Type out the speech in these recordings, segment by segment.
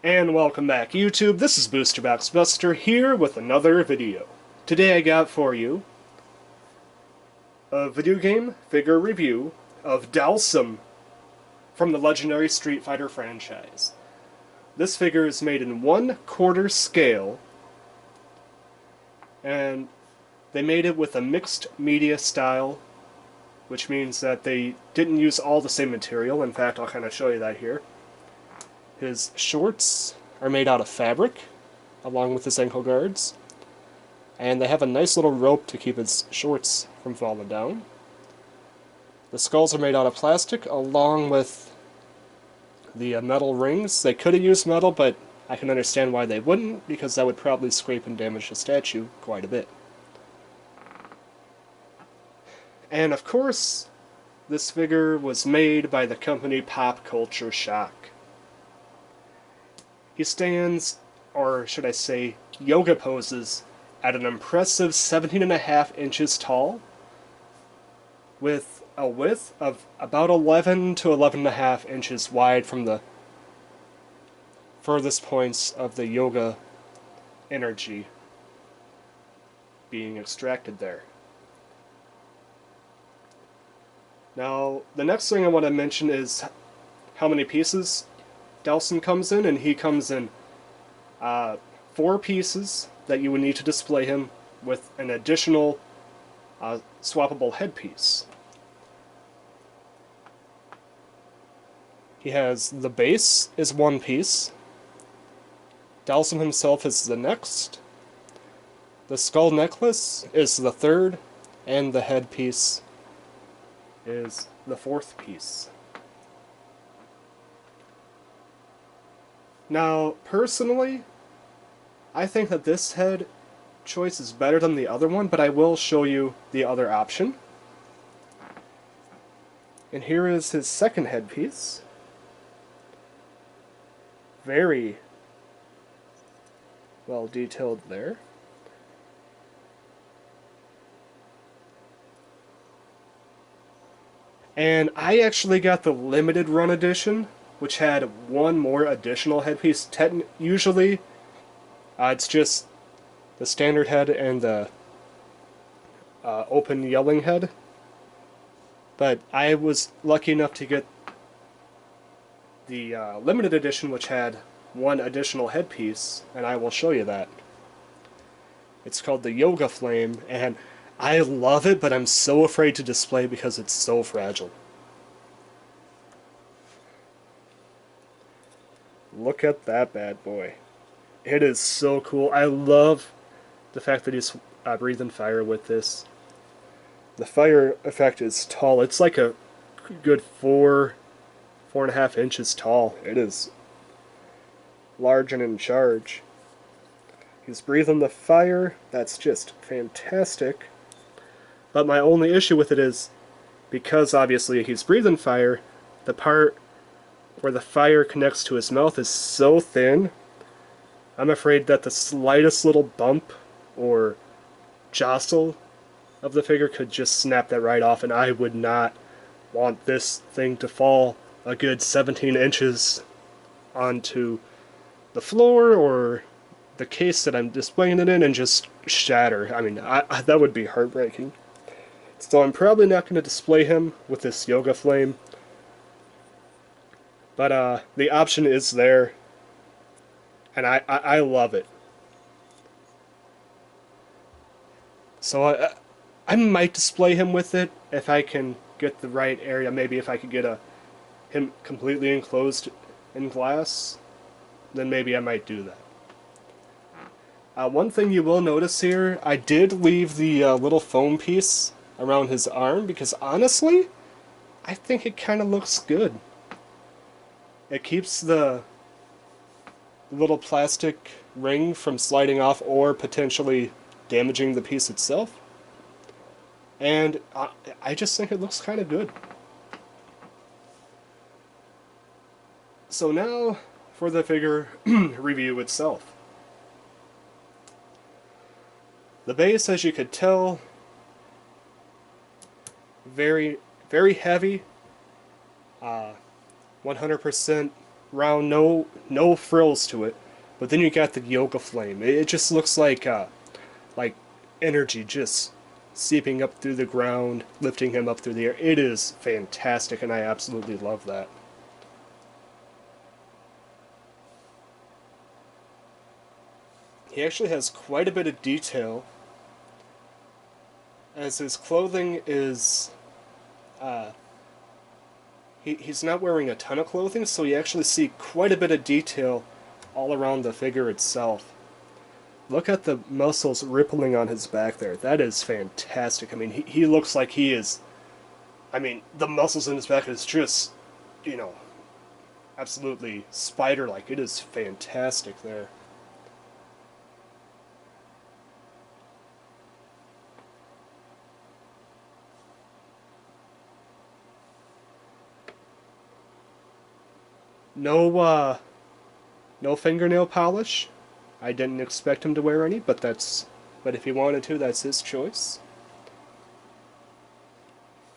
And welcome back, YouTube. This is BoosterBox Buster here with another video. Today I got for you a video game figure review of Dhalsim from the legendary Street Fighter franchise. This figure is made in 1/4 scale, and they made it with a mixed media style, which means that they didn't use all the same material. In fact, I'll kind of show you that here. His shorts are made out of fabric, along with his ankle guards, and they have a nice little rope to keep his shorts from falling down. The skulls are made out of plastic, along with the metal rings. They could have used metal, but I can understand why they wouldn't, because that would probably scrape and damage the statue quite a bit. And of course, this figure was made by the company Pop Culture Shock. He stands, or should I say, yoga poses, at an impressive 17.5 inches tall, with a width of about 11 to 11.5 inches wide from the furthest points of the yoga energy being extracted there. Now, the next thing I want to mention is how many pieces Dhalsim comes in, and he comes in 4 pieces that you would need to display him with an additional swappable headpiece. He has the base is 1 piece, Dhalsim himself is the next, the skull necklace is the 3rd, and the headpiece is the 4th piece. Now, personally, I think that this head choice is better than the other one, but I will show you the other option. And here is his second headpiece. Very well detailed there. And I actually got the limited run edition, which had 1 more additional headpiece. Usually, it's just the standard head and the open yelling head. But I was lucky enough to get the limited edition, which had 1 additional headpiece, and I will show you that. It's called the Yoga Flame, and I love it, but I'm so afraid to display because it's so fragile. Look at that bad boy. It is so cool. I love the fact that he's breathing fire with this. The fire effect is tall. It's like a good 4.5 inches tall. It is large and in charge. He's breathing the fire. That's just fantastic. But my only issue with it is, because obviously he's breathing fire, the part where the fire connects to his mouth is so thin, I'm afraid that the slightest little bump or jostle of the figure could just snap that right off, and I would not want this thing to fall a good 17 inches onto the floor or the case that I'm displaying it in and just shatter. I mean, that would be heartbreaking. So I'm probably not going to display him with this Yoga Flame, but the option is there, and I love it. So I might display him with it if I can get the right area. Maybe if I could get him completely enclosed in glass, then maybe I might do that. One thing you will notice here, I did leave the little foam piece around his arm because honestly, I think it kind of looks good. It keeps the little plastic ring from sliding off or potentially damaging the piece itself. And I just think it looks kind of good. So now for the figure review itself. The base, as you could tell, very, very heavy. 100% round, no frills to it. But then you got the yoga flame. It just looks like energy just seeping up through the ground, lifting him up through the air. It is fantastic, and I absolutely love that. He actually has quite a bit of detail, as his clothing is uh, he's not wearing a ton of clothing, so you actually see quite a bit of detail all around the figure itself. Look at the muscles rippling on his back there. That is fantastic. I mean, he looks like he is. I mean, the muscles in his back is just, you know, absolutely spider-like. It is fantastic there. No, no fingernail polish. I didn't expect him to wear any, but if he wanted to, that's his choice.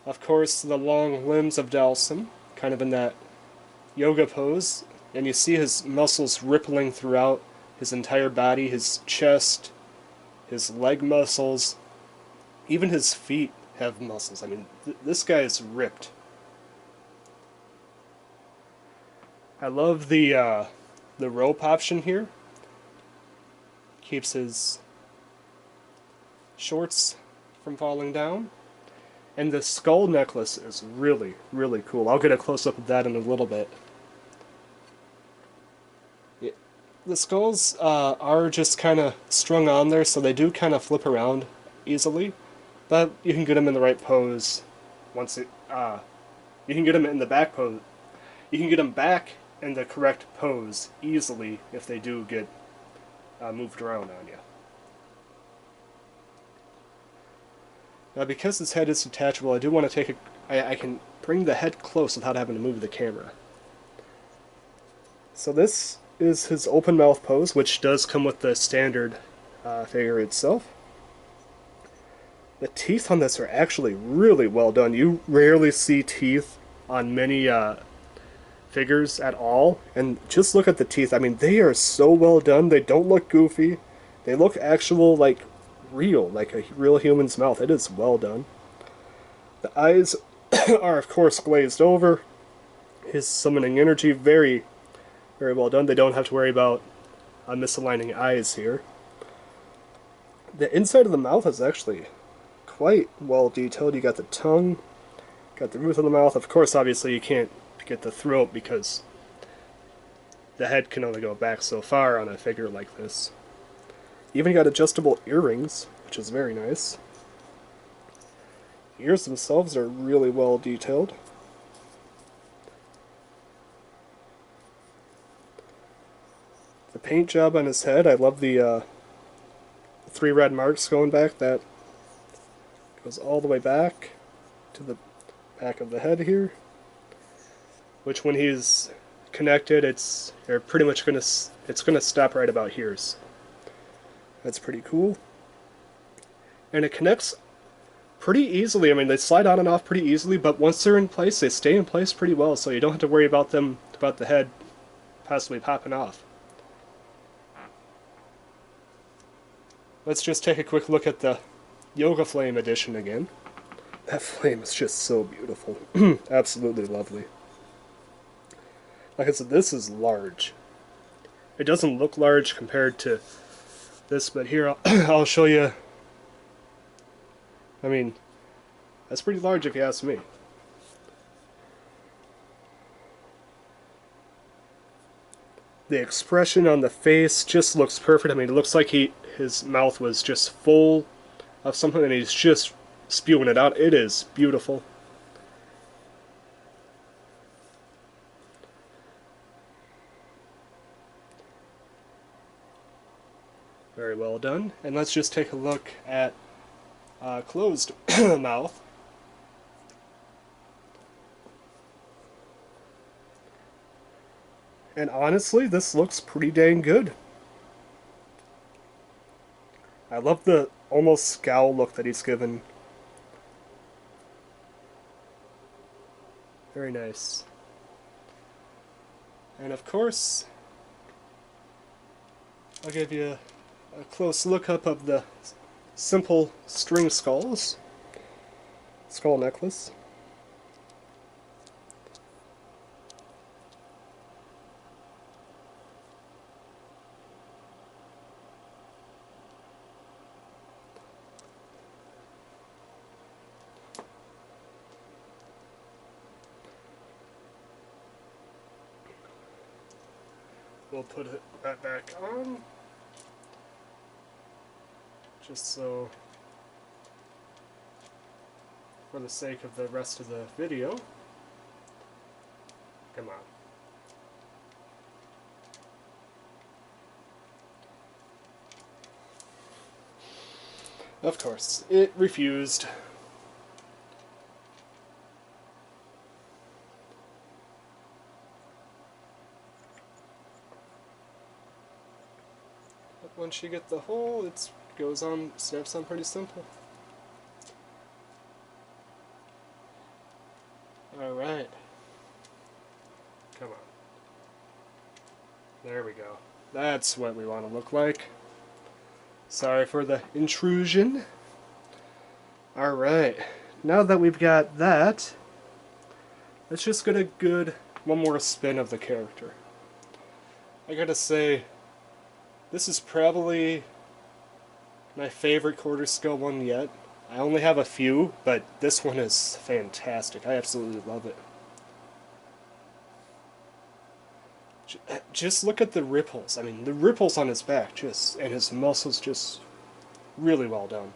Of course, the long limbs of Dhalsim, kind of in that yoga pose, and you see his muscles rippling throughout his entire body, his chest, his leg muscles, even his feet have muscles. I mean, this guy is ripped. I love the rope option here. Keeps his shorts from falling down. And the skull necklace is really, really cool. I'll get a close-up of that in a little bit. The skulls are just kind of strung on there, so they do kind of flip around easily. But you can get them in the right pose. You can get them in the back pose. You can get them back in the correct pose easily if they do get moved around on you. Now, because his head is detachable, I do want to take I can bring the head close without having to move the camera. So this is his open mouth pose, which does come with the standard figure itself. The teeth on this are actually really well done. You rarely see teeth on many figures at all, and just look at the teeth. I mean, they are so well done. They don't look goofy. They look actual, like real, like a real human's mouth. It is well done. The eyes are, of course, glazed over. His summoning energy, very, very well done. They don't have to worry about misaligning eyes here. The inside of the mouth is actually quite well detailed. You got the tongue, got the roof of the mouth. Of course, obviously, you can't get the throat because the head can only go back so far on a figure like this. Even got adjustable earrings, which is very nice. Ears themselves are really well detailed. The paint job on his head, I love the 3 red marks going back. That goes all the way back to the back of the head here. Which, when he's connected, it's gonna stop right about here. So that's pretty cool. And it connects pretty easily. I mean, they slide on and off pretty easily, but once they're in place, they stay in place pretty well, so you don't have to worry about the head possibly popping off. Let's just take a quick look at the Yoga Flame edition again. That flame is just so beautiful. Absolutely lovely. Like I said, this is large. It doesn't look large compared to this, but here I'll show you. I mean, that's pretty large if you ask me. The expression on the face just looks perfect. I mean, it looks like his mouth was just full of something and he's just spewing it out. It is beautiful. Very well done. And let's just take a look at closed mouth. And honestly, this looks pretty dang good. I love the almost scowl look that he's given. Very nice. And of course, I'll give you a close look up of the simple string skulls. Skull necklace. We'll put that back on, just so, for the sake of the rest of the video. Come on. Of course, it refused. But once you get the hole, it goes on, snaps on pretty simple. Alright. Come on. There we go. That's what we want to look like. Sorry for the intrusion. Alright. Now that we've got that, let's just get a good one more spin of the character. I gotta say, this is probably my favorite quarter scale one yet. I only have a few, but this one is fantastic. I absolutely love it. Just look at the ripples. I mean, the ripples on his back, and his muscles, just really well done.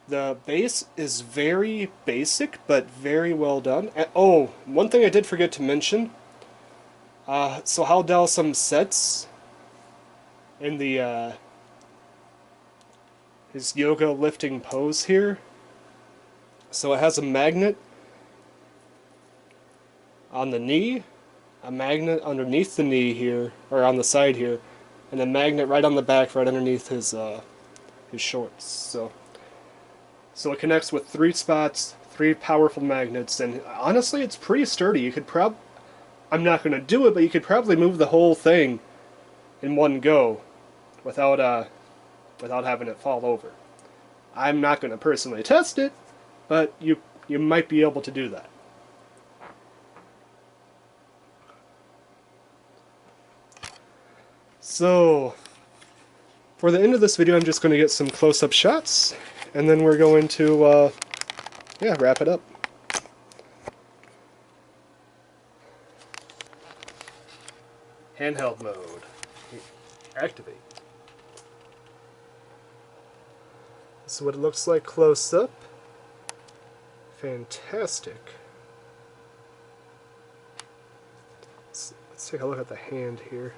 The base is very basic, but very well done. And, oh, one thing I did forget to mention. So how Dhalsim sets in the his yoga lifting pose here. So it has a magnet on the knee, a magnet underneath the knee here, or on the side here, and a magnet right on the back, right underneath his shorts. So it connects with 3 spots, 3 powerful magnets, and honestly, it's pretty sturdy. You could I'm not going to do it, but you could probably move the whole thing in one go without having it fall over. I'm not going to personally test it, but you might be able to do that. So, for the end of this video, I'm just going to get some close-up shots, and then we're going to, wrap it up. Handheld mode. Activate. This is what it looks like close up. Fantastic. Let's take a look at the hand here.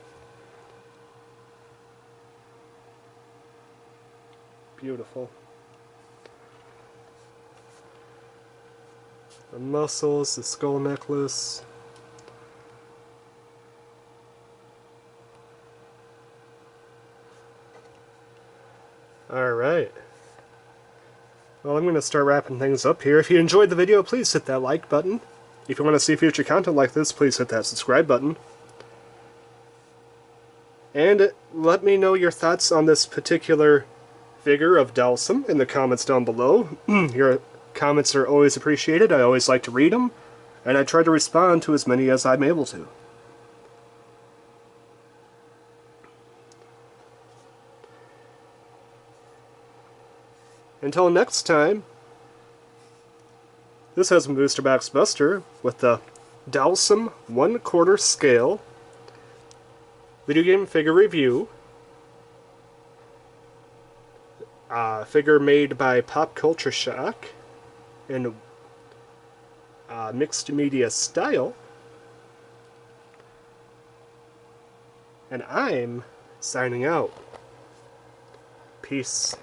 Beautiful. The muscles, the skull necklace. Alright. Well, I'm going to start wrapping things up here. If you enjoyed the video, please hit that like button. If you want to see future content like this, please hit that subscribe button. And let me know your thoughts on this particular figure of Dhalsim in the comments down below. Your comments are always appreciated. I always like to read them, and I try to respond to as many as I'm able to. Until next time, this has been Booster Box Buster with the Dhalsim 1/4 scale video game figure review. Figure made by Pop Culture Shock in mixed media style. And I'm signing out. Peace.